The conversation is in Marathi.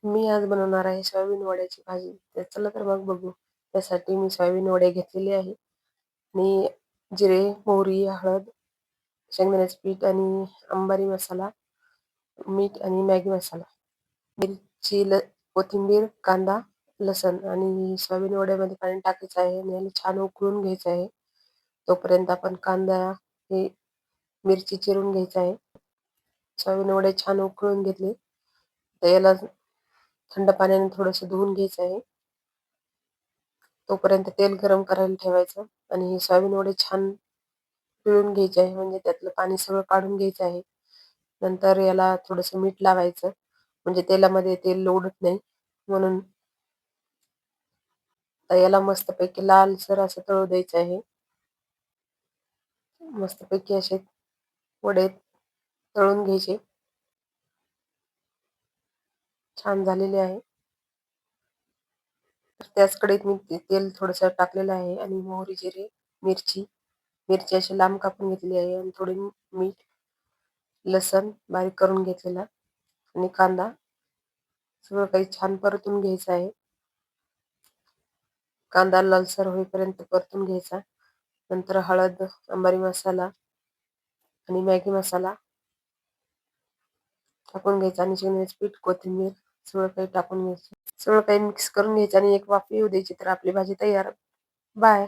मी आज बनवणार आहे सोयाबीन वड्याची भाजी. तर चला तर मग बघू. त्यासाठी मी सोयाबीन वडे घेतलेले आहे आणि जिरे, मोहरी, हळद, शेंगदाण्याचं पीठ आणि अंबारी मसाला, मीठ आणि मॅगी मसाला, मिरची, कोथिंबीर, कांदा, लसण आणि सोयाबीन वड्यामध्ये पाणी टाकायचं आहे आणि याला छान उकळून घ्यायचं आहे. तोपर्यंत आपण कांदा, हे मिरची चिरून घ्यायचं आहे. सोयाबीन वडे छान उकळून घेतले. तर याला थंड पाण्याने थोडंसं धुवून घ्यायचं आहे. तोपर्यंत तेल गरम करायला ठेवायचं आणि हे सोयाबीन वडे छान पिळून घ्यायचे आहे, म्हणजे त्यातलं पाणी सगळं काढून घ्यायचं आहे. नंतर याला थोडंसं मीठ लावायचं, म्हणजे तेलामध्ये तेल लोळत नाही म्हणून. तर याला मस्तपैकी लालसर असं तळू द्यायचं आहे. मस्तपैकी असे वडे तळून घ्यायचे. छान झालेले आहे. तर त्याच कढईत मी तेल थोडंसं टाकलेलं आहे आणि मोहरी, जिरे, मिरची मिरची अशी लांब कापून घेतली आहे आणि थोडी मीठ, लसण बारीक करून घेतलेला आणि कांदा सगळं काही छान परतून घ्यायचं आहे. कांदा लालसर होईपर्यंत परतून घ्यायचा. नंतर हळद, अंबारी मसाला आणि मॅगी मसाला टाकून घ्यायचा आणि शेंगदाण्याचं पीठ, कोथिंबीर सगळं काही टाकून घ्यायचं. सगळं काही मिक्स करून घ्यायचं आणि एक वाफ येऊ द्यायची. तर आपली भाजी तयार. बाय.